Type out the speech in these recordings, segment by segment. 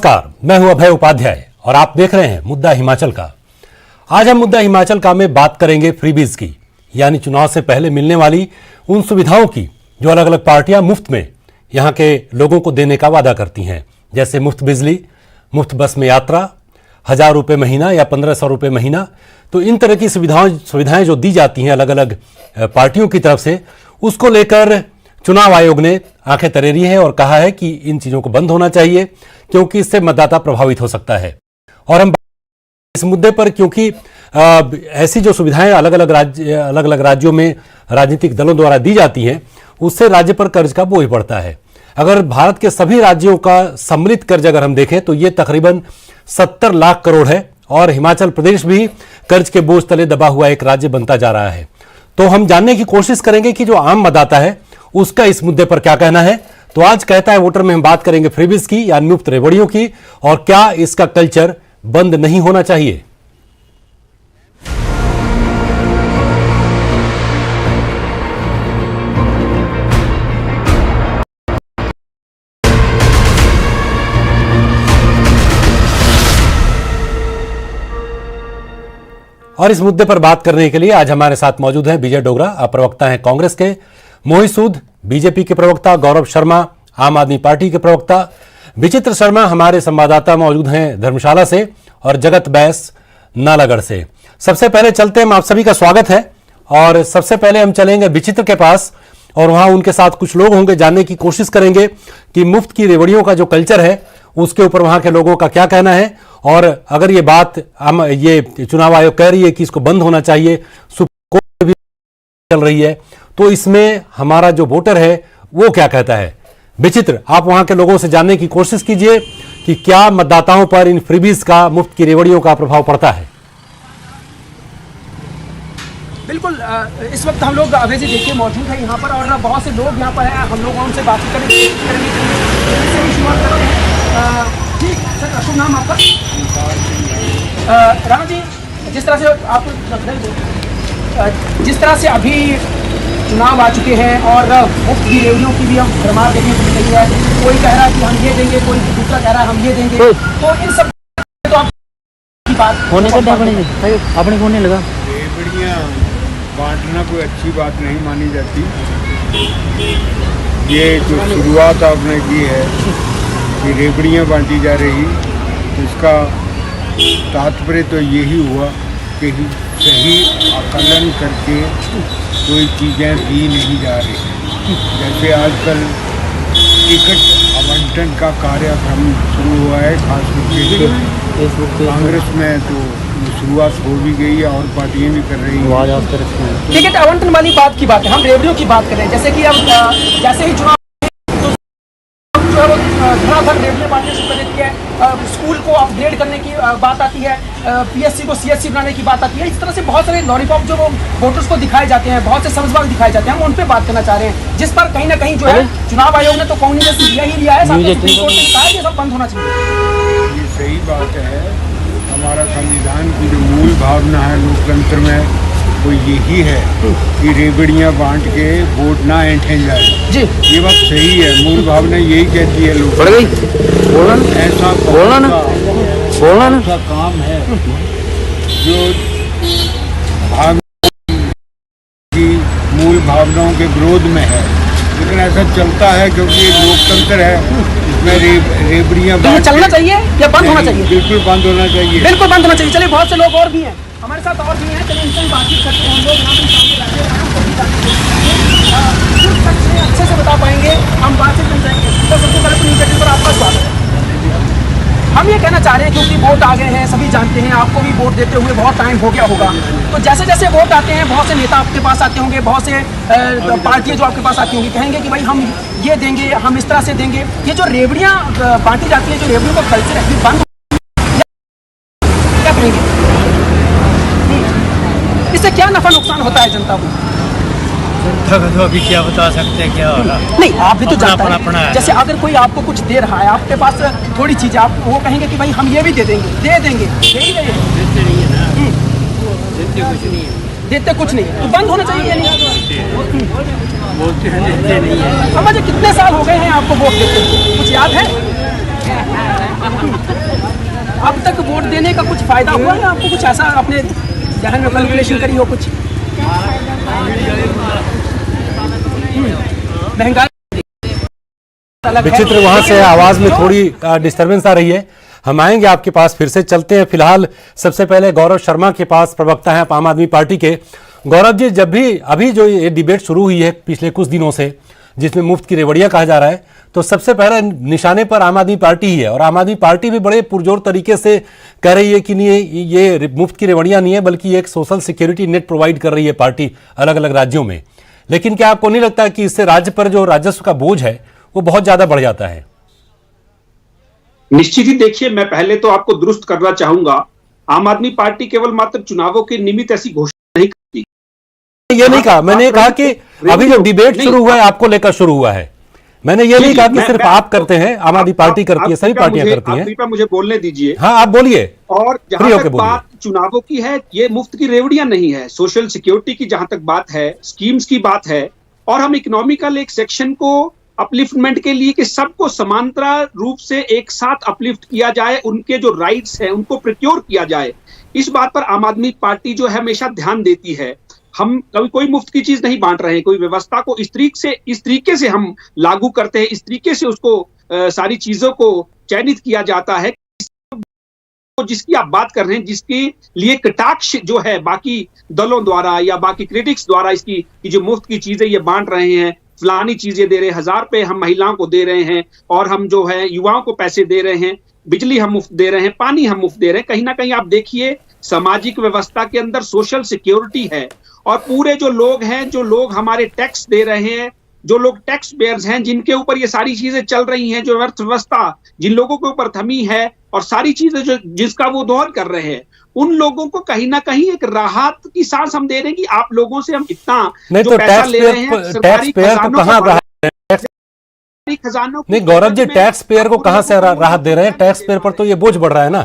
नमस्कार, मैं हूं अभय उपाध्याय और आप देख रहे हैं मुद्दा हिमाचल का। आज हम मुद्दा हिमाचल का में बात करेंगे फ्रीबीज की, यानी चुनाव से पहले मिलने वाली उन सुविधाओं की जो अलग अलग पार्टियां मुफ्त में यहां के लोगों को देने का वादा करती हैं, जैसे मुफ्त बिजली, मुफ्त बस में यात्रा, 1000 रुपये महीना या 1500 रुपये महीना। तो इन तरह की सुविधाएं जो दी जाती हैं अलग अलग पार्टियों की तरफ से, उसको लेकर चुनाव आयोग ने आंखें तरेरी है और कहा है कि इन चीजों को बंद होना चाहिए, क्योंकि इससे मतदाता प्रभावित हो सकता है। और हम इस मुद्दे पर, क्योंकि ऐसी जो सुविधाएं अलग अलग राज्यों में राजनीतिक दलों द्वारा दी जाती हैं, उससे राज्य पर कर्ज का बोझ पड़ता है। अगर भारत के सभी राज्यों का सम्मिलित कर्ज अगर हम देखें तो ये तकरीबन 70 लाख करोड़ है और हिमाचल प्रदेश भी कर्ज के बोझ तले दबा हुआ एक राज्य बनता जा रहा है। तो हम जानने की कोशिश करेंगे कि जो आम मतदाता है उसका इस मुद्दे पर क्या कहना है। तो आज कहता है वोटर में हम बात करेंगे फ्रीबीज की, यानी मुफ्त रेवड़ियों की, और क्या इसका कल्चर बंद नहीं होना चाहिए। और इस मुद्दे पर बात करने के लिए आज हमारे साथ मौजूद हैं विजय डोगरा, प्रवक्ता हैं कांग्रेस के, मोहित सूद बीजेपी के प्रवक्ता, गौरव शर्मा आम आदमी पार्टी के प्रवक्ता, विचित्र शर्मा हमारे संवाददाता मौजूद हैं धर्मशाला से, और जगत बैस नालागढ़ से। सबसे पहले चलते हैं, आप सभी का स्वागत है। और सबसे पहले हम चलेंगे विचित्र के पास और वहां उनके साथ कुछ लोग होंगे, जानने की कोशिश करेंगे कि मुफ्त की रेवड़ियों का जो कल्चर है उसके ऊपर वहां के लोगों का क्या कहना है। और अगर ये बात हम ये चुनाव आयोग कह रही है कि इसको बंद होना चाहिए, सुप्रीम कोर्ट भी चल रही है, तो इसमें हमारा जो वोटर है वो क्या कहता है। विचित्र, आप वहां के लोगों से जानने की कोशिश कीजिए कि क्या मतदाताओं पर इन फ्रीबीज का, मुफ्त की रेवड़ियों का प्रभाव पड़ता है। बिल्कुल, इस वक्त हम लोग अभय जी देखिए मौजूद है यहाँ पर, और बहुत से लोग यहाँ पर हैं। हम लोग उनसे बातचीत करेंगे। शुरुआत करते हैं। ठीक सर, शुभ नाम आपका? राणा जी, जिस तरह से आप जिस तरह से अभी चुनाव आ चुके हैं और मुफ्त की रेवड़ियों की भी हम भरमार देखने को मिल रही है, कोई कह रहा है कि हम ये देंगे, कोई दूसरा कह रहा है हम ये देंगे, तो इन सब तो आप की बात होने का अपने होने लगा। रेवड़ियाँ बांटना कोई अच्छी बात नहीं मानी जाती। ये जो शुरुआत आपने की है कि रेवड़ियाँ बांटी जा रही, इसका तात्पर्य तो यही हुआ कि सही आकलन करके कोई चीज़ें दी नहीं जा रही। जैसे आजकल टिकट आवंटन का कार्यक्रम शुरू हुआ है, खासकर कांग्रेस में तो शुरुआत हो भी गई है और पार्टियां भी कर रही हैं। टिकट आवंटन वाली बात की बात है, हम रेवड़ियों की बात कर रहे हैं। जैसे कि अब जैसे ही चुनाव धड़ाधड़ रेवड़ियाँ बांटने शुरू कर देती है, स्कूल को अपग्रेड करने की बात आती है, पीएससी को सीएससी बनाने की बात आती है। इस तरह से बहुत सारे लॉलीपॉप जो वोटर्स को दिखाए जाते हैं, बहुत से समझबाग दिखाए जाते हैं, हम उन पे बात करना चाह रहे हैं, जिस पर कहीं ना कहीं जो है चुनाव आयोग ने तो कांग्रेस लिया ही लिया है, साथ में सुप्रीम कोर्ट ने कहा है कि सब बंद होना चाहिए। ये सही बात है। हमारा संविधान की जो मूल भावना है लोकतंत्र में, वो यही है कि रेवड़ियाँ बांट के वोट ना ऐंठे जाए जी। ये बात सही है, मूल भावना यही कहती है। लोग ऐसा काम है जो भाग की मूल भावनाओं के विरोध में है, लेकिन ऐसा चलता है क्योंकि ये लोकतंत्र है, इसमें रेवड़ियाँ चलना चाहिए या बंद होना चाहिए? बिल्कुल बंद होना चाहिए, बिल्कुल बंद होना चाहिए। चलिए, बहुत से लोग और भी हैं हमारे साथ, और भी हैं, चलिए इनसे बातचीत करते हैं। हम लोग यहाँ पे अच्छे से बता पाएंगे, हम बातचीत कर जाएंगे। तो सबसे पहले तो न्यूज़ पर आपका स्वागत है। हम ये कहना चाह रहे हैं क्योंकि वोट आ गए हैं, सभी जानते हैं, आपको भी वोट देते हुए बहुत टाइम हो गया होगा। तो जैसे जैसे वोट आते हैं, बहुत से नेता आपके पास आते होंगे, बहुत से पार्टियां जो आपके पास आती होंगी, कहेंगे कि भाई हम ये देंगे, हम इस तरह से देंगे। ये जो रेवड़ियाँ बांटी जाती है, जो रेवड़ियों का कल्चर है, बंद क्या करेंगे? इससे क्या नफा नुकसान होता है जनता को? तो अभी क्या बता सकते हैं क्या होगा? नहीं, आप भी तो जानते हैं। जैसे अगर कोई आपको कुछ दे रहा है, आपके पास थोड़ी चीज़, आप वो कहेंगे कि भाई हम ये भी दे देंगे, दे देंगे, यही देते नहीं है ना, देते कुछ नहीं है, देते कुछ नहीं, तो बंद होना चाहिए। बोलते हैं देते नहीं है। समझे कितने साल हो गए हैं आपको वोट देते, कुछ याद है? अब तक वोट देने का कुछ फायदा हुआ है आपको? कुछ ऐसा आपने जहन में कैलकुलेशन करी हो कुछ? महंगाई विचित्र वहां से आवाज में थोड़ी डिस्टरबेंस आ रही है। हम आएंगे आपके पास, फिर से चलते हैं। फिलहाल सबसे पहले गौरव शर्मा के पास, प्रवक्ता हैं आम आदमी पार्टी के। गौरव जी, जब भी अभी जो ये डिबेट शुरू हुई है पिछले कुछ दिनों से, जिसमें मुफ्त की रेवड़ियां कहा जा रहा है, तो सबसे पहले निशाने पर आम आदमी पार्टी ही है, और आम आदमी पार्टी भी बड़े पुरजोर तरीके से कह रही है कि नहीं, ये मुफ्त की रेवड़ियां नहीं है, बल्कि एक सोशल सिक्योरिटी नेट प्रोवाइड कर रही है पार्टी अलग अलग राज्यों में। लेकिन क्या आपको नहीं लगता कि इससे राज्य पर जो राजस्व का बोझ है वो बहुत ज्यादा बढ़ जाता है? निश्चित ही। देखिए, मैं पहले तो आपको दुरुस्त करना चाहूंगा, आम आदमी पार्टी केवल मात्र चुनावों के निमित्त ऐसी घोषणा नहीं करती। ये नहीं कहा मैंने, कहा कि अभी जो डिबेट शुरू हुआ है आपको लेकर शुरू हुआ है। मैंने ये नहीं कहा कि सिर्फ आप करते हैं, आम आदमी पार्टी करती है, सभी पार्टियां करती हैं। कृपया मुझे बोलने दीजिए। हाँ, आप बोलिए। और जहां तक बात चुनावों की है, ये मुफ्त की रेवड़ियां नहीं है, सोशल सिक्योरिटी की जहां तक बात है, स्कीम्स की बात है, और हम इकोनॉमिकल एक सेक्शन को अपलिफ्टमेंट के लिए कि सबको समांतरा रूप से एक साथ अपलिफ्ट किया जाए, उनके जो राइट्स हैं उनको प्रिक्योर किया जाए, इस बात पर आम आदमी पार्टी जो है हमेशा ध्यान देती है। हम कभी कोई मुफ्त की चीज नहीं बांट रहे हैं, कोई व्यवस्था को इस तरीके से हम लागू करते हैं, इस तरीके से उसको सारी चीजों को चयनित किया जाता है, जिसकी आप बात कर रहे हैं, जिसके लिए कटाक्ष जो है बाकी दलों द्वारा या बाकी क्रिटिक्स द्वारा, इसकी जो मुफ्त की चीजें ये बांट रहे हैं, फलानी चीजें दे रहे हैं, 1000 रुपए हम महिलाओं को दे रहे हैं, और हम जो है युवाओं को पैसे दे रहे हैं, बिजली हम मुफ्त दे रहे हैं, पानी हम मुफ्त दे रहे हैं। कहीं ना कहीं आप देखिए, सामाजिक व्यवस्था के अंदर सोशल सिक्योरिटी है, और पूरे जो लोग हैं, जो लोग हमारे टैक्स दे रहे हैं, जो लोग टैक्स पेयर्स हैं, जिनके ऊपर ये सारी चीजें चल रही हैं, जो अर्थव्यवस्था जिन लोगों के ऊपर थमी है, और सारी चीजें जो जिसका वो दोहन कर रहे हैं, उन लोगों को कहीं ना कहीं एक राहत की सांस हम दे रहे हैं कि आप लोगों से हम इतना नहीं जो तो पैसा ले रहे हैं, टैक्स पेयर को कहां खजानों, नहीं गौरव जी, टैक्स पेयर को कहां से राहत दे रहे हैं? टैक्स पेयर पर तो ये बोझ बढ़ रहा है ना।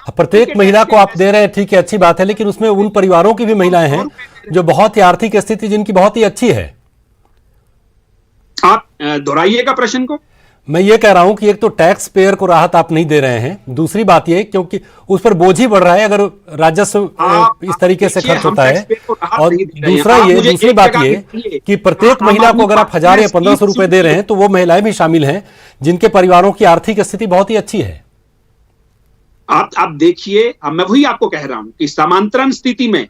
प्रत्येक महिला को आप दे रहे हैं, ठीक है, अच्छी बात है, लेकिन उसमें उन परिवारों की भी महिलाएं हैं जो बहुत ही आर्थिक स्थिति जिनकी बहुत ही अच्छी है। आप दोहराइएगा प्रश्न को। मैं ये कह रहा हूं कि एक तो टैक्स पेयर को राहत आप नहीं दे रहे हैं, दूसरी बात ये क्योंकि उस पर बोझ ही बढ़ रहा है अगर राजस्व इस तरीके से खर्च होता है, और दूसरी बात ये कि प्रत्येक महिला को अगर आप 1000 या 1500 रुपए दे रहे हैं तो वो महिलाएं भी शामिल हैं जिनके परिवारों की आर्थिक स्थिति बहुत ही अच्छी है। आप देखिए, मैं वही आपको कह रहा हूं कि समांतरण स्थिति में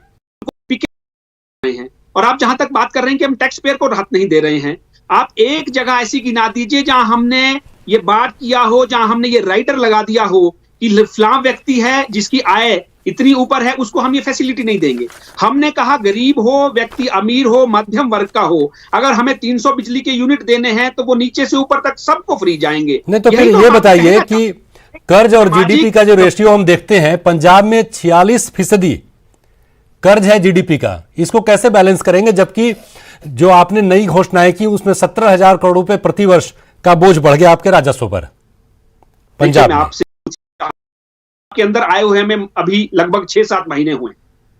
हैं, और आप जहां तक बात कर रहे हैं कि हम टैक्स पेयर को राहत नहीं दे रहे हैं, आप एक जगह ऐसी गिना दीजिए जहां हमने ये बात किया हो, जहां हमने ये राइटर लगा दिया हो कि फलां व्यक्ति है जिसकी आय इतनी ऊपर है, उसको हम ये फैसिलिटी नहीं देंगे। हमने कहा गरीब हो, व्यक्ति अमीर हो, मध्यम वर्ग का हो, अगर हमें 300 बिजली के यूनिट देने हैं तो वो नीचे से ऊपर तक सबको फ्री जाएंगे। नहीं तो फिर ये बताइए कि कर्ज और जीडीपी का जो रेशियो हम देखते हैं, पंजाब में 46% कर्ज है जीडीपी का, इसको कैसे बैलेंस करेंगे? जबकि जो आपने नई घोषणाएं की उसमें 17,000 करोड़ रुपए प्रति वर्ष का बोझ बढ़ गया आपके राजस्व पर पंजाब में। आपसे के अंदर आए हुए हमें अभी लगभग 6-7 महीने हुए,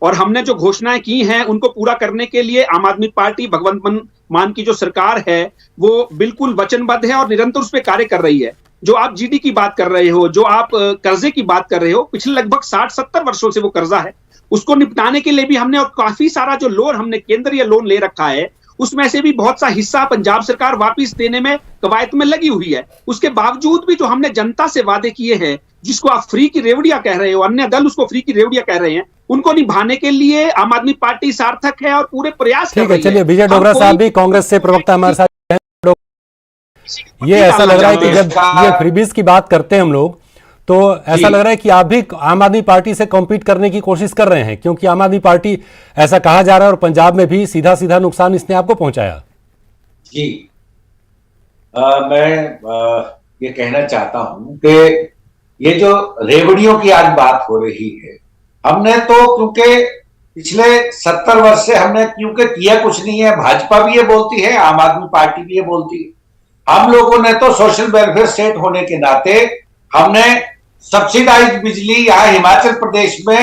और हमने जो घोषणाएं की हैं उनको पूरा करने के लिए आम आदमी पार्टी, भगवंत मान की जो सरकार है, वो बिल्कुल वचनबद्ध है और निरंतर उस पर कार्य कर रही है। जो आप जीडी की बात कर रहे हो, जो आप कर्जे की बात कर रहे हो, पिछले लगभग 60-70 वर्षों से वो कर्जा है, उसको निपटाने के लिए भी हमने, और काफी सारा जो लोन हमने केंद्रीय लोन ले रखा है, उसमें से भी बहुत सा हिस्सा पंजाब सरकार वापस देने में कवायद में लगी हुई है। उसके बावजूद भी जो हमने जनता से वादे किए हैं, जिसको आप फ्री की रेवड़ियां कह रहे हो, अन्य दल उसको फ्री की रेवड़ियां कह रहे हैं, उनको निभाने के लिए आम आदमी पार्टी सार्थक है और पूरे प्रयास कर रही है। चलिए, विजय डोगरा साहब भी कांग्रेस से प्रवक्ता हमारे साथ हैं। ये ऐसा लग रहा है कि जब ये फ्रीबीज की बात करते हैं हम लोग, तो ऐसा लग रहा है कि आप भी आम आदमी पार्टी से कॉम्पीट करने की कोशिश कर रहे हैं, क्योंकि आम आदमी पार्टी, ऐसा कहा जा रहा है, और पंजाब में भी सीधा सीधा नुकसान इसने आपको पहुंचाया। जी, मैं ये कहना चाहता हूं कि ये जो रेवड़ियों की आज बात हो रही है, हमने तो क्योंकि पिछले 70 वर्ष से हमने क्योंकि किया कुछ नहीं है, भाजपा भी ये बोलती है, आम आदमी पार्टी भी ये बोलती है, हम लोगों ने तो सोशल वेलफेयर स्टेट होने के नाते हमने सब्सिडाइज बिजली यहाँ हिमाचल प्रदेश में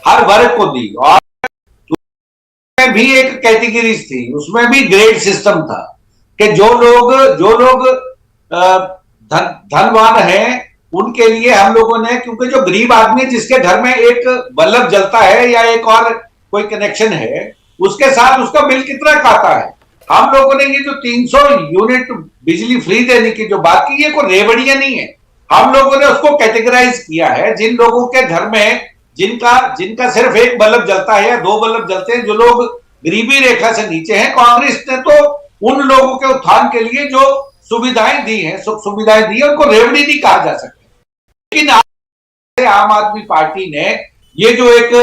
हर वर्ग को दी, और उसमें भी एक कैटेगरीज थी, उसमें भी ग्रेड सिस्टम था कि जो लोग धनवान हैं उनके लिए हम लोगों ने, क्योंकि जो गरीब आदमी जिसके घर में एक बल्ब जलता है या एक और कोई कनेक्शन है, उसके साथ उसका बिल कितना खाता है। हम लोगों ने ये जो 300 यूनिट बिजली फ्री देने की जो बात की, ये कोई रेवड़ियां नहीं है। हम लोगों ने उसको कैटेगराइज किया है, जिन लोगों के घर में जिनका सिर्फ एक बल्ब जलता है या 2 बल्ब जलते हैं, जो लोग गरीबी रेखा से नीचे हैं, कांग्रेस ने तो उन लोगों के उत्थान के लिए जो सुविधाएं दी हैं, सुख सुविधाएं दी है, उनको रेवड़ी नहीं कहा जा सकता। लेकिन आम आदमी पार्टी ने ये जो एक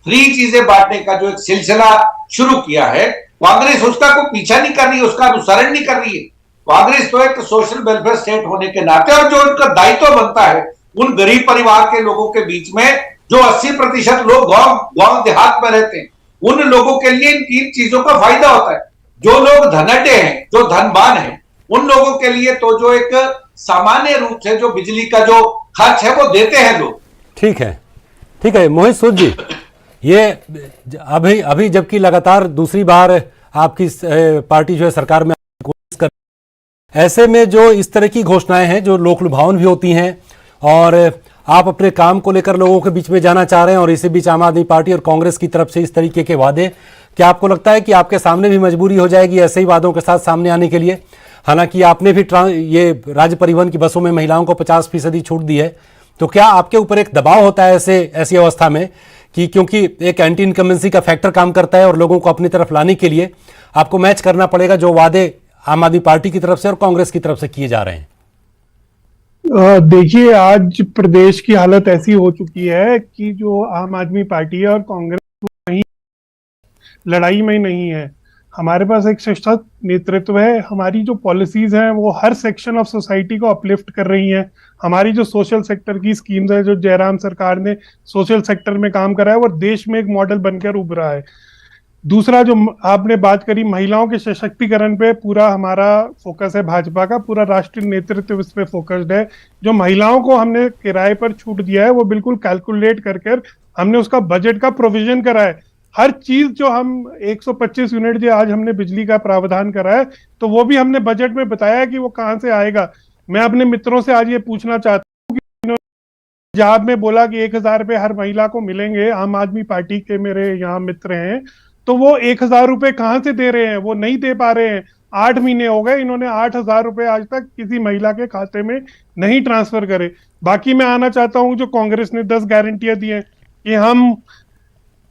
फ्री चीजें बांटने का जो एक सिलसिला शुरू किया है, कांग्रेस उसका कोई पीछा नहीं कर रही है, उसका अनुसरण नहीं कर रही है। कांग्रेस तो एक सोशल वेलफेयर स्टेट होने के नाते, और जो उनका दायित्व बनता है उन गरीब परिवार के लोगों के बीच में, जो 80% लोग गांव देहात में रहते हैं, उन लोगों के लिए इन 3 चीजों का फायदा होता है। जो लोग धनढ़ हैं, जो धनवान हैं, उन लोगों के लिए तो जो एक सामान्य रूप से जो बिजली का जो खर्च है वो देते हैं लोग। ठीक है मोहित सूद जी, ये अभी जबकि लगातार दूसरी बार आपकी पार्टी जो है सरकार में कोशिश कर, ऐसे में जो इस तरह की घोषणाएं हैं जो लोकलुभावन भी होती हैं, और आप अपने काम को लेकर लोगों के बीच में जाना चाह रहे हैं, और इसी बीच आम आदमी पार्टी और कांग्रेस की तरफ से इस तरीके के वादे, क्या आपको लगता है कि आपके सामने भी मजबूरी हो जाएगी ऐसे ही वादों के साथ सामने आने के लिए? हालांकि आपने भी ये राज्य परिवहन की बसों में महिलाओं को 50% छूट दी है, तो क्या आपके ऊपर एक दबाव होता है ऐसी अवस्था में कि क्योंकि एक एंटी इनकम्बेंसी का फैक्टर काम करता है और लोगों को अपनी तरफ लाने के लिए आपको मैच करना पड़ेगा जो वादे आम आदमी पार्टी की तरफ से और कांग्रेस की तरफ से किए जा रहे हैं? देखिए, आज प्रदेश की हालत ऐसी हो चुकी है कि जो आम आदमी पार्टी है और कांग्रेस नहीं, लड़ाई में नहीं है। हमारे पास एक सशक्त नेतृत्व है, हमारी जो पॉलिसीज हैं वो हर सेक्शन ऑफ सोसाइटी को अपलिफ्ट कर रही हैं। हमारी जो सोशल सेक्टर की स्कीम्स है, जो जयराम सरकार ने सोशल सेक्टर में काम करा है, वो देश में एक मॉडल बनकर उभरा है। दूसरा, जो आपने बात करी महिलाओं के सशक्तिकरण पे, पूरा हमारा फोकस है, भाजपा का पूरा राष्ट्रीय नेतृत्व इस पे फोकस्ड है। जो महिलाओं को हमने किराए पर छूट दिया है वो बिल्कुल कैलकुलेट कर हमने उसका बजट का प्रोविजन करा है। हर चीज जो हम 125 यूनिट जो आज हमने बिजली का प्रावधान करा है, तो वो भी हमने बजट में बताया कि वो कहाँ से आएगा। मैं अपने मित्रों से आज ये पूछना चाहता हूँ कि पंजाब में बोला कि 1000 रुपए हर महिला को मिलेंगे, आम आदमी पार्टी के मेरे यहाँ मित्र हैं, तो वो 1000 रुपए कहाँ से दे रहे हैं? वो नहीं दे पा रहे हैं। 8 महीने हो गए, इन्होंने 8000 रुपए आज तक किसी महिला के खाते में नहीं ट्रांसफर करे। बाकी मैं आना चाहता हूँ, जो कांग्रेस ने 10 गारंटियां दी हैं कि हम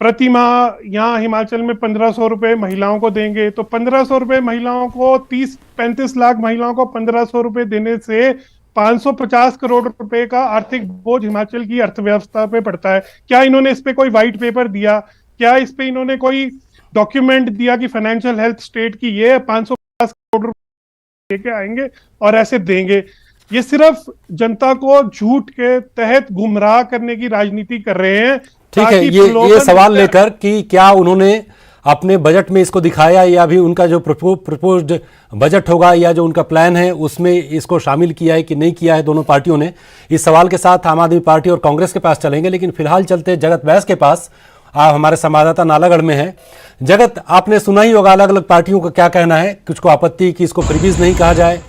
प्रति माह यहाँ हिमाचल में 1500 रुपए महिलाओं को देंगे, तो 1500 रुपए महिलाओं को, 30-35 लाख महिलाओं को 1500 रुपए देने से 550 करोड़ रुपए का आर्थिक बोझ हिमाचल की अर्थव्यवस्था पे पड़ता है। क्या इन्होंने इस पे कोई व्हाइट पेपर दिया? क्या इस पे इन्होंने कोई डॉक्यूमेंट दिया कि फाइनेंशियल हेल्थ स्टेट की ये 550 करोड़ रुपए लेके आएंगे और ऐसे देंगे? ये सिर्फ जनता को झूठ के तहत गुमराह करने की राजनीति कर रहे हैं। ठीक है, ये सवाल लेकर कि क्या उन्होंने अपने बजट में इसको दिखाया, या भी उनका जो प्रपोज्ड बजट होगा या जो उनका प्लान है उसमें इसको शामिल किया है कि नहीं किया है, दोनों पार्टियों ने। इस सवाल के साथ आम आदमी पार्टी और कांग्रेस के पास चलेंगे, लेकिन फिलहाल चलते जगत बैस के पास। आप हमारे संवाददाता नालागढ़ में हैं। जगत, आपने सुना ही होगा अलग अलग पार्टियों का क्या कहना है। कुछ को आपत्ति कि इसको फ्रीबीज नहीं कहा जाए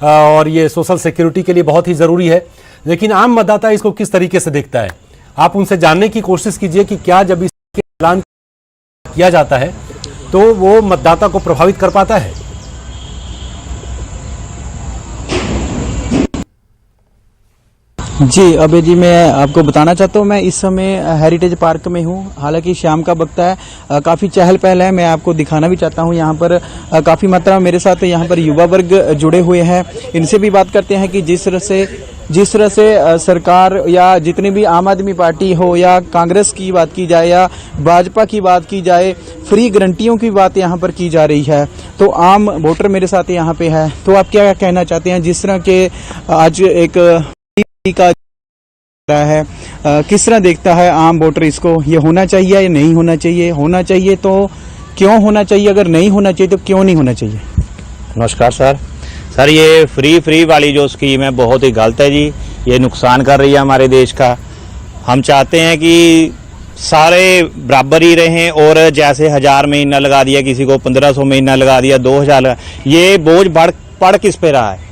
और ये सोशल सिक्योरिटी के लिए बहुत ही ज़रूरी है, लेकिन आम मतदाता इसको किस तरीके से देखता है? आप उनसे जानने की कोशिश कीजिए कि क्या जब इसके ऐलान किया जाता है तो वो मतदाता को प्रभावित कर पाता है? जी अभय जी, मैं आपको बताना चाहता हूँ, मैं इस समय हेरिटेज पार्क में हूँ। हालांकि शाम का वक्त है, काफ़ी चहल पहल है। मैं आपको दिखाना भी चाहता हूँ, यहाँ पर काफ़ी मात्रा में मेरे साथ यहाँ पर युवा वर्ग जुड़े हुए हैं। इनसे भी बात करते हैं कि जिस तरह से सरकार या जितनी भी आम आदमी पार्टी हो या कांग्रेस की बात की जाए या भाजपा की बात की जाए, फ्री गारंटियों की बात यहाँ पर की जा रही है। तो आम वोटर मेरे साथ यहाँ पे है, तो आप क्या कहना चाहते हैं जिस तरह के आज एक का है, किस तरह देखता है आम वोटर इसको? ये होना चाहिए या नहीं होना चाहिए? होना चाहिए तो क्यों होना चाहिए? अगर नहीं होना चाहिए तो क्यों नहीं होना चाहिए? नमस्कार सर, ये फ्री वाली जो स्कीम है बहुत ही गलत है जी। ये नुकसान कर रही है हमारे देश का। हम चाहते हैं कि सारे बराबर ही रहें, और जैसे 1000 महीना लगा दिया, किसी को 1500 महीना लगा दिया, 2000 लगा, ये बोझ पड़ किस पे रहा है?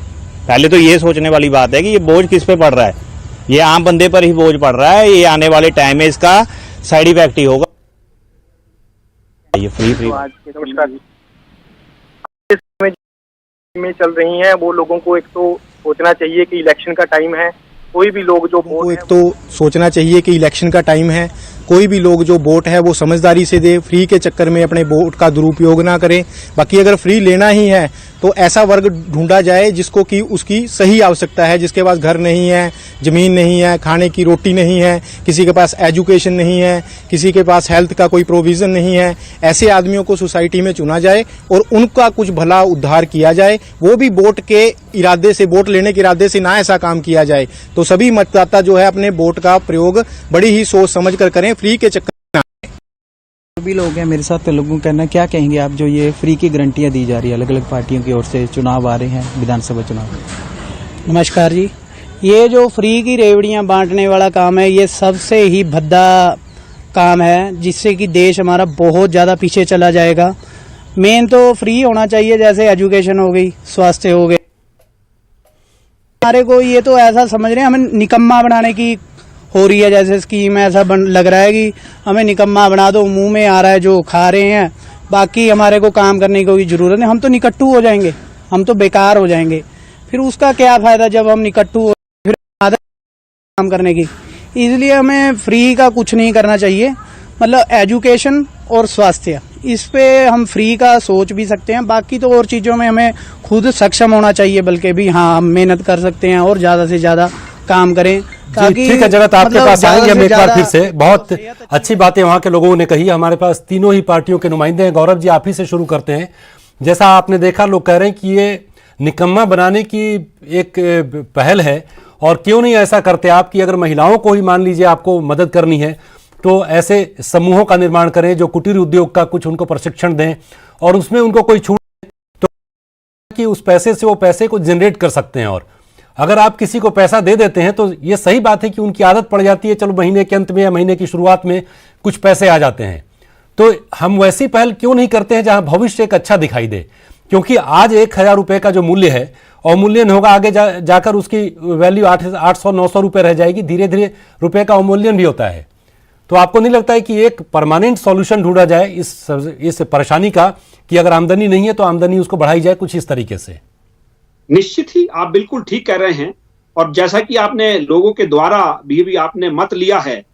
पहले तो ये सोचने वाली बात है कि ये बोझ किस पे पड़ रहा है। ये आम बंदे पर ही बोझ पड़ रहा है। ये आने वाले टाइम में इसका साइड इफेक्ट ही होगा। ये फ्री नमस्कार। में चल रही हैं वो लोगों को एक तो सोचना चाहिए कि इलेक्शन का टाइम है। कोई भी लोग जो वोट एक तो सोचना चाहिए कि इलेक्शन का टाइम है, कोई भी लोग जो वोट है वो समझदारी से दे, फ्री के चक्कर में अपने वोट का दुरुपयोग ना करें। बाकी अगर फ्री लेना ही है तो ऐसा वर्ग ढूंढा जाए जिसको कि उसकी सही आवश्यकता है, जिसके पास घर नहीं है, जमीन नहीं है, खाने की रोटी नहीं है, किसी के पास एजुकेशन नहीं है, किसी के पास हेल्थ का कोई प्रोविजन नहीं है। ऐसे आदमियों को सोसाइटी में चुना जाए और उनका कुछ भला उद्धार किया जाए। वो भी वोट के इरादे से, वोट लेने के इरादे से ना ऐसा काम किया जाए। तो सभी मतदाता जो है अपने वोट का प्रयोग बड़ी ही सोच समझ कर करें, फ्री के चक्कर भी लोग हैं मेरे साथ, लोगों का कहना, क्या कहेंगे आप जो ये फ्री की गारंटियां दी जा रही है अलग अलग पार्टियों की ओर से, चुनाव आ रहे हैं विधानसभा चुनाव? नमस्कार जी। ये जो फ्री की रेवड़ियां बांटने वाला काम है ये सबसे ही भद्दा काम है, जिससे कि देश हमारा बहुत ज़्यादा पीछे चला जाएगा। मेन तो फ्री होना चाहिए, जैसे एजुकेशन हो गई, स्वास्थ्य हो गए। हमारे को ये तो ऐसा समझ रहे हैं हमें निकम्मा बनाने की हो रही है, जैसे स्कीम ऐसा लग रहा है कि हमें निकम्मा बना दो, मुंह में आ रहा है जो खा रहे हैं, बाकी हमारे को काम करने की कोई जरूरत नहीं। हम तो निकट्टू हो जाएंगे, हम तो बेकार हो जाएंगे। फिर उसका क्या फायदा जब हम निकट्टू हो, फिर आदत काम करने की। इसलिए हमें फ्री का कुछ नहीं करना चाहिए। मतलब एजुकेशन और स्वास्थ्य, इस पे हम फ्री का सोच भी सकते हैं। बाकी तो और चीज़ों में हमें खुद सक्षम होना चाहिए, बल्कि भी हाँ हम मेहनत कर सकते हैं और ज़्यादा से ज़्यादा काम करें। ठीक है जगत, आपके पास आएंगे हम एक बार फिर से। बहुत अच्छी बातें वहां के लोगों ने कही। हमारे पास तीनों ही पार्टियों के नुमाइंदे हैं। गौरव जी, आप ही से शुरू करते हैं। जैसा आपने देखा, लोग कह रहे हैं कि ये निकम्मा बनाने की एक पहल है, और क्यों नहीं ऐसा करते आप कि अगर महिलाओं को ही मान लीजिए आपको मदद करनी है तो ऐसे समूहों का निर्माण करें जो कुटीर उद्योग का कुछ उनको प्रशिक्षण दें और उसमें उनको कोई छूट तो कि उस पैसे से वो पैसे को जनरेट कर सकते हैं। और अगर आप किसी को पैसा दे देते हैं तो ये सही बात है कि उनकी आदत पड़ जाती है, चलो महीने के अंत में या महीने की शुरुआत में कुछ पैसे आ जाते हैं। तो हम वैसी पहल क्यों नहीं करते हैं जहां भविष्य एक अच्छा दिखाई दे? क्योंकि आज 1000 रुपये का जो मूल्य है अवमूल्यन होगा, आगे जाकर उसकी वैल्यू 800-900 रुपये रह जाएगी। धीरे धीरे रुपये का अवमूल्यन भी होता है। तो आपको नहीं लगता है कि एक परमानेंट सॉल्यूशन ढूंढा जाए इस परेशानी का, कि अगर आमदनी नहीं है तो आमदनी उसको बढ़ाई जाए कुछ इस तरीके से? निश्चित ही आप बिल्कुल ठीक कह रहे हैं। और जैसा कि आपने लोगों के द्वारा भी आपने मत लिया है,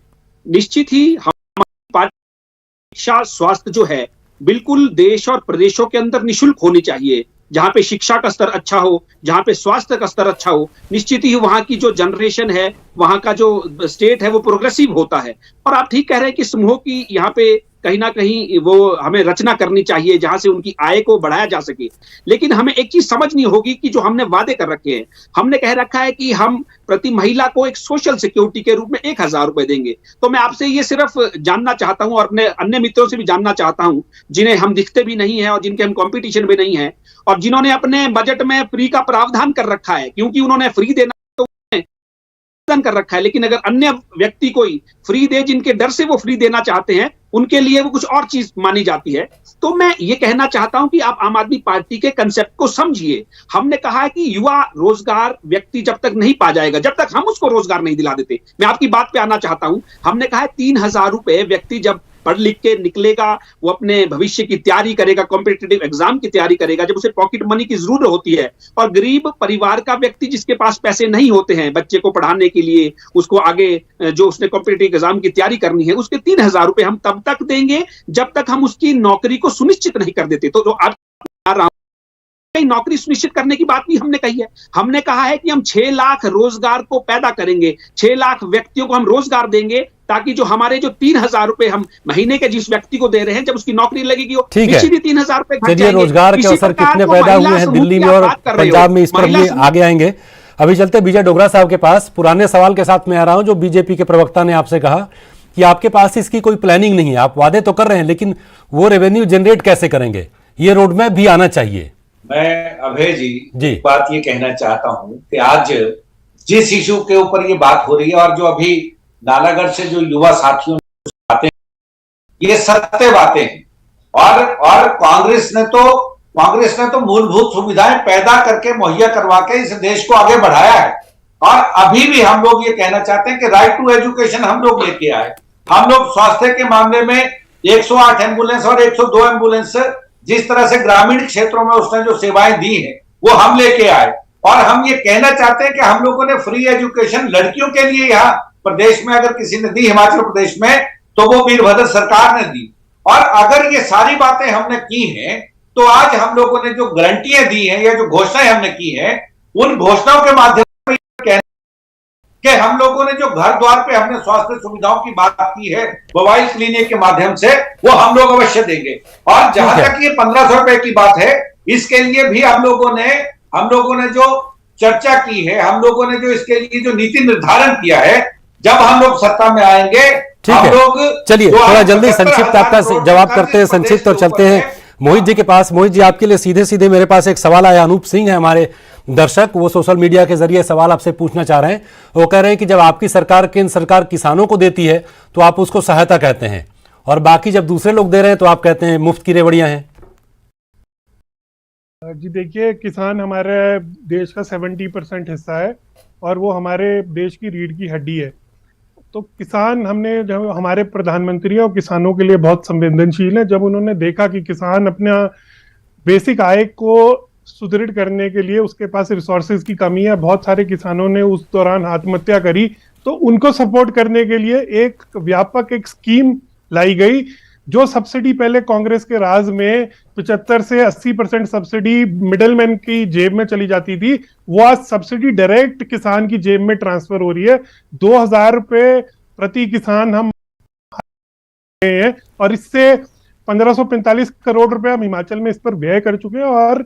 निश्चित ही हमारी शिक्षा स्वास्थ्य जो है बिल्कुल देश और प्रदेशों के अंदर निःशुल्क होनी चाहिए। जहां पे शिक्षा का स्तर अच्छा हो, जहां पे स्वास्थ्य का स्तर अच्छा हो, निश्चित ही वहां की जो जनरेशन है, वहां का जो स्टेट है वो प्रोग्रेसिव होता है। और आप ठीक कह रहे हैं कि समूहों की यहाँ पे कहीं ना कहीं वो हमें रचना करनी चाहिए जहां से उनकी आय को बढ़ाया जा सके। लेकिन हमें एक चीज समझनी होगी कि जो हमने वादे कर रखे हैं, हमने कह रखा है कि हम प्रति महिला को एक सोशल सिक्योरिटी के रूप में 1000 रुपए देंगे। तो मैं आपसे ये सिर्फ जानना चाहता हूं और अपने अन्य मित्रों से भी जानना चाहता हूं जिन्हें हम दिखते भी नहीं है और जिनके हम कंपटीशन में नहीं है और जिन्होंने अपने बजट में फ्री का प्रावधान कर रखा है, क्योंकि उन्होंने फ्री देना कर रखा है। लेकिन अगर अन्य व्यक्ति कोई फ्री दे जिनके डर से वो फ्री देना चाहते हैं, उनके लिए वो कुछ और चीज मानी जाती है। तो मैं ये कहना चाहता हूं कि आप आम आदमी पार्टी के कंसेप्ट को समझिए। हमने कहा है कि युवा रोजगार व्यक्ति जब तक नहीं पा जाएगा, जब तक हम उसको रोजगार नहीं दिला देते। मैं आपकी बात पे आना चाहता हूं। हमने कहा है 3000 रुपए व्यक्ति जब पढ़ लिख के निकलेगा, वो अपने भविष्य की तैयारी करेगा, कॉम्पिटिटिव एग्जाम की तैयारी करेगा, जब उसे पॉकेट मनी की जरूरत होती है। और गरीब परिवार का व्यक्ति जिसके पास पैसे नहीं होते हैं बच्चे को पढ़ाने के लिए, उसको आगे जो उसने कॉम्पिटिटिव एग्जाम की तैयारी करनी है, उसके 3000 रुपए हम तब तक देंगे जब तक हम उसकी नौकरी को सुनिश्चित नहीं कर देते। तो आज नौकरी सुनिश्चित करने की बात भी हमने कही है। हमने कहा है कि हम 6 लाख रोजगार को पैदा करेंगे, 6 लाख व्यक्तियों को हम रोजगार देंगे, ताकि जो हमारे जो 3000 रुपए हम महीने के जिस व्यक्ति को दे रहे हैं, जब उसकी नौकरी लगेगी वो निश्चित ही 3000 रुपए घट जाएंगे। रोजगार के अवसर कितने पैदा हुए हैं दिल्ली में और पंजाब में, इस पर भी आगे आएंगे। अभी चलते विजय डोगरा साहब के पास। पुराने सवाल के साथ मैं आ रहा हूं जो बीजेपी के प्रवक्ता ने आपसे कहा कि आपके पास इसकी कोई प्लानिंग नहीं है, आप वादे तो कर रहे हैं लेकिन वो रेवेन्यू जनरेट कैसे करेंगे, ये रोडमैप भी आना चाहिए। मैं अभय जी बात ये कहना चाहता हूं कि आज जिस इशू के ऊपर ये बात हो रही है और जो अभी नालागढ़ से जो युवा साथियों ने बातें, ये सत्य बातें हैं। और कांग्रेस ने तो मूलभूत सुविधाएं पैदा करके मुहैया करवा के इस देश को आगे बढ़ाया है। और अभी भी हम लोग ये कहना चाहते हैं कि राइट टू एजुकेशन हम लोग लेके आए। हम लोग स्वास्थ्य के मामले में 108 एम्बुलेंस और 102 एम्बुलेंस जिस तरह से ग्रामीण क्षेत्रों में उसने जो सेवाएं दी हैं वो हम लेके आए। और हम ये कहना चाहते हैं कि हम लोगों ने फ्री एजुकेशन लड़कियों के लिए यहाँ प्रदेश में अगर किसी ने दी हिमाचल प्रदेश में तो वो वीरभद्र सरकार ने दी। और अगर ये सारी बातें हमने की हैं तो आज हम लोगों ने जो गारंटियां दी हैं या जो घोषणाएं हमने की हैं उन घोषणाओं के माध्यम से कहना कि हम लोगों ने जो घर द्वार पे हमने स्वास्थ्य सुविधाओं की बात की है मोबाइल क्लिनिक के माध्यम से वो हम लोग अवश्य देंगे। और जहां तक ये 1500 रुपए की बात है इसके लिए भी हम लोगों ने जो चर्चा की है, हम लोगों ने जो इसके लिए जो नीति निर्धारण किया है, जब हम लोग सत्ता में आएंगे हम लोग चलिए थोड़ा जल्दी संक्षिप्त आपका जवाब करते हैं संक्षिप्त और चलते हैं मोहित जी के पास। मोहित जी आपके लिए सीधे सीधे मेरे पास एक सवाल आया। अनूप सिंह है हमारे दर्शक, वो सोशल मीडिया के जरिए सवाल आपसे पूछना चाह रहे हैं। वो कह रहे हैं कि जब आपकी सरकार केंद्र सरकार किसानों को देती है तो आप उसको सहायता कहते हैं और बाकी जब दूसरे लोग दे रहे हैं तो आप कहते हैं मुफ्त की रेवड़ियां हैं। जी देखिए, किसान हमारे देश का 70% हिस्सा है और वो हमारे देश की रीढ़ की हड्डी है। तो किसान जब हमारे प्रधानमंत्री और किसानों के लिए बहुत संवेदनशील है। जब उन्होंने देखा कि किसान अपना बेसिक आय को सुदृढ़ करने के लिए उसके पास रिसोर्सेज की कमी है, बहुत सारे किसानों ने उस दौरान आत्महत्या करी, तो उनको सपोर्ट करने के लिए एक व्यापक स्कीम लाई गई। जो सब्सिडी पहले कांग्रेस के राज में 75 से 80% सब्सिडी मिडलमैन की जेब में चली जाती थी, वो आज सब्सिडी डायरेक्ट किसान की जेब में ट्रांसफर हो रही है। 2000 रुपए प्रति किसान हम हैं और इससे 1545 करोड़ रुपए हम हिमाचल में इस पर व्यय कर चुके हैं और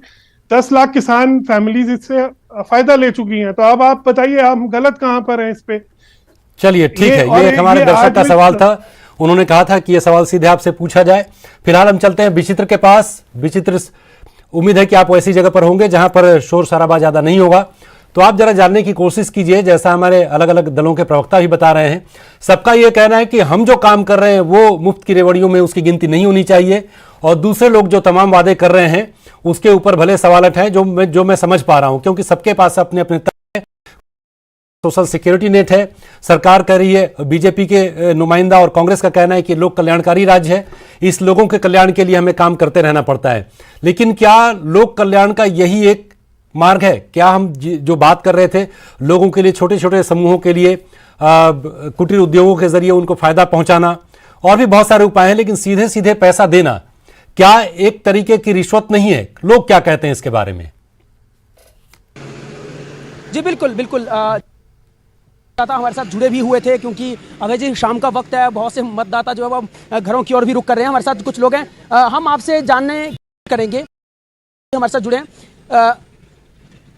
10 लाख किसान फैमिलीज इससे फायदा ले चुकी हैं। तो अब आप बताइए हम गलत कहां पर हैं इस पे? चलिए ठीक है, ये एक हमारे दर्शक का सवाल था, उन्होंने कहा था कि यह सवाल सीधे आपसे पूछा जाए। फिलहाल हम चलते हैं विचित्र के पास। विचित्र, उम्मीद है कि आप ऐसी जगह पर होंगे जहां पर शोर शराबा ज्यादा नहीं होगा, तो आप जरा जानने की कोशिश कीजिए। जैसा हमारे अलग अलग दलों के प्रवक्ता भी बता रहे हैं, सबका यह कहना है कि हम जो काम कर रहे हैं वो मुफ्त की रेवड़ियों में उसकी गिनती नहीं होनी चाहिए और दूसरे लोग जो तमाम वादे कर रहे हैं उसके ऊपर भले सवाल उठाए, जो मैं समझ पा रहा हूं, क्योंकि सबके पास अपने अपने सोशल सिक्योरिटी नेट है। सरकार कह रही है, बीजेपी के नुमाइंदा और कांग्रेस का कहना है कि लोक कल्याणकारी राज्य है, इस लोगों के कल्याण के लिए हमें काम करते रहना पड़ता है। लेकिन क्या लोक कल्याण का यही एक मार्ग है? क्या हम जो बात कर रहे थे लोगों के लिए, छोटे छोटे समूहों के लिए कुटीर उद्योगों के जरिए उनको फायदा पहुंचाना, और भी बहुत सारे उपाय हैं, लेकिन सीधे सीधे पैसा देना क्या एक तरीके की रिश्वत नहीं है? लोग क्या कहते हैं इसके बारे में? जी बिल्कुल बिल्कुल, हमारे साथ जुड़े भी हुए थे, क्योंकि अभी जी शाम का वक्त है, बहुत से मतदाता जो है वो घरों की ओर भी रुख कर रहे हैं। हमारे साथ कुछ लोग हैं, हम आपसे जानने करेंगे, हमारे साथ जुड़े हैं।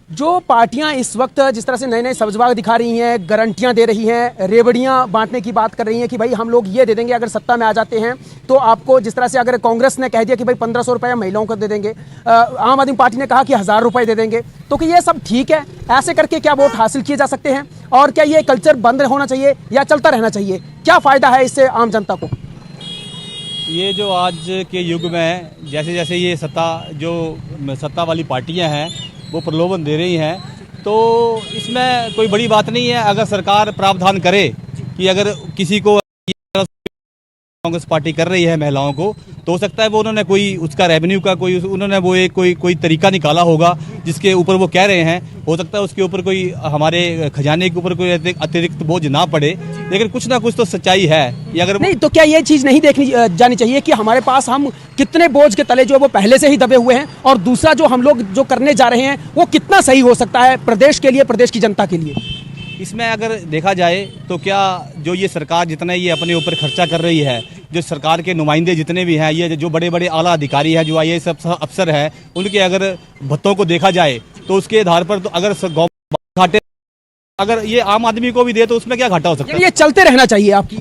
जो पार्टियां इस वक्त जिस तरह से नए नए सब्जबाग दिखा रही हैं, गारंटियां दे रही हैं, रेवड़ियां बांटने की बात कर रही हैं कि भाई हम लोग ये दे देंगे अगर सत्ता में आ जाते हैं तो आपको, जिस तरह से अगर कांग्रेस ने कह दिया कि भाई 1500 रुपये महिलाओं को दे देंगे, आम आदमी पार्टी ने कहा कि 1000 रुपये दे देंगे, तो कि ये सब ठीक है? ऐसे करके क्या वोट हासिल किए जा सकते हैं? और क्या ये कल्चर बंद होना चाहिए या चलता रहना चाहिए? क्या फायदा है इससे आम जनता को? ये जो आज के युग में जैसे जैसे ये सत्ता वाली पार्टियां हैं वो प्रलोभन दे रही हैं, तो इसमें कोई बड़ी बात नहीं है। अगर सरकार प्रावधान करे कि अगर किसी को कांग्रेस पार्टी कर रही है महिलाओं को, तो हो सकता है वो उन्होंने कोई उसका रेवेन्यू का कोई तरीका निकाला होगा जिसके ऊपर वो कह रहे हैं। हो सकता है उसके ऊपर कोई हमारे खजाने के ऊपर कोई अतिरिक्त बोझ ना पड़े, लेकिन कुछ ना कुछ तो सच्चाई है। ये अगर नहीं तो क्या ये चीज नहीं देखनी जानी चाहिए कि हमारे पास हम कितने बोझ के तले जो है वो पहले से ही दबे हुए हैं, और दूसरा जो हम लोग जो करने जा रहे हैं वो कितना सही हो सकता है प्रदेश के लिए, प्रदेश की जनता के लिए? इसमें अगर देखा जाए तो क्या जो ये सरकार जितना ये अपने ऊपर खर्चा कर रही है, जो सरकार के नुमाइंदे जितने भी हैं, ये जो बड़े बड़े आला अधिकारी हैं, जो IAS अफसर हैं, उनके अगर भत्तों को देखा जाए तो उसके आधार पर तो अगर घाटे अगर ये आम आदमी को भी दे तो उसमें क्या घाटा हो सकता है? ये चलते रहना चाहिए आपकी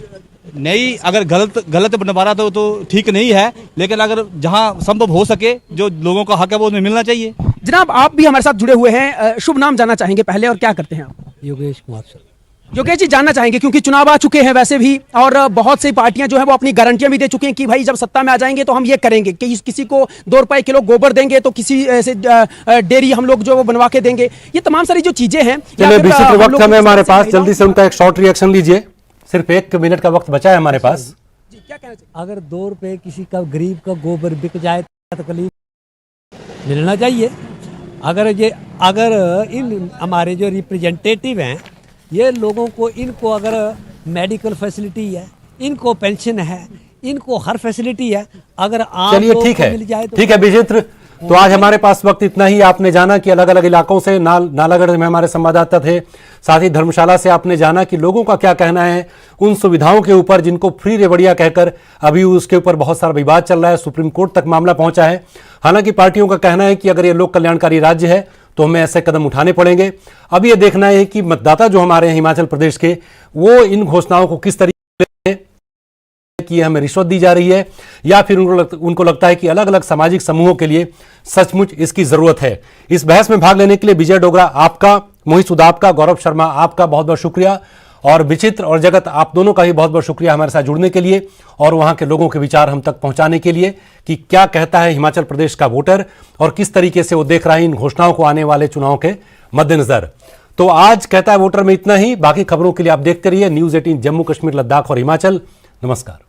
नहीं, अगर गलत बनवा रहा तो ठीक नहीं है, लेकिन अगर जहां संभव हो सके जो लोगों का हक है वो उन्हें मिलना चाहिए। जनाब आप भी हमारे साथ जुड़े हुए हैं, शुभ नाम जानना चाहेंगे पहले और क्या करते हैं आप? योगेश कुमार सर। योगेश जी जानना चाहेंगे क्योंकि चुनाव आ चुके हैं वैसे भी और बहुत सी पार्टियां जो है वो अपनी गारंटियां भी दे चुकी हैं कि भाई जब सत्ता में आ जाएंगे तो हम ये करेंगे कि किसी को 2 रुपए किलो गोबर देंगे तो किसी ऐसे डेयरी हम लोग जो बनवा के देंगे। ये तमाम सारी जो चीजें हैं। चलिए विचित्र वक्त है हमारे पास, जल्दी से उनका एक शॉर्ट रिएक्शन लीजिए, सिर्फ 1 मिनट का वक्त बचा है हमारे पास। अगर 2 रुपए किसी का गरीब का गोबर बिक जाए तो तकलीफ मिलना चाहिए। अगर इन हमारे जो रिप्रेजेंटेटिव हैं ये लोगों को, इनको अगर मेडिकल फैसिलिटी है, इनको पेंशन है, इनको हर फैसिलिटी है, अगर आप चलिए ठीक है, ठीक है विचित्र। तो आज हमारे पास वक्त इतना ही। आपने जाना कि अलग अलग इलाकों से नालागढ़ में हमारे संवाददाता थे, साथ ही धर्मशाला से आपने जाना कि लोगों का क्या कहना है उन सुविधाओं के ऊपर जिनको फ्री रेवड़ियां कहकर अभी उसके ऊपर बहुत सारा विवाद चल रहा है, सुप्रीम कोर्ट तक मामला पहुंचा है। हालांकि पार्टियों का कहना है कि अगर ये लोक कल्याणकारी राज्य है तो हमें ऐसे कदम उठाने पड़ेंगे। अब ये देखना है कि मतदाता जो हमारे हैं हिमाचल प्रदेश के, वो इन घोषणाओं को किस तरीके कि हमें रिश्वत दी जा रही है या फिर उनको लगता है कि अलग अलग सामाजिक समूहों के लिए सचमुच इसकी जरूरत है। इस बहस में भाग लेने के लिए विजय डोगरा आपका, मोहित सूद आपका, गौरव शर्मा आपका बहुत बहुत शुक्रिया, और विचित्र और जगत आप दोनों का भी बहुत बहुत शुक्रिया हमारे साथ जुड़ने के लिए और वहां के लोगों के विचार हम तक पहुंचाने के लिए कि क्या कहता है हिमाचल प्रदेश का वोटर और किस तरीके से वो देख रहा है इन घोषणाओं को आने वाले चुनाव के मद्देनजर। तो आज कहता है वोटर में इतना ही। बाकी खबरों के लिए आप देखते रहिए News 18 जम्मू कश्मीर, लद्दाख और हिमाचल। नमस्कार।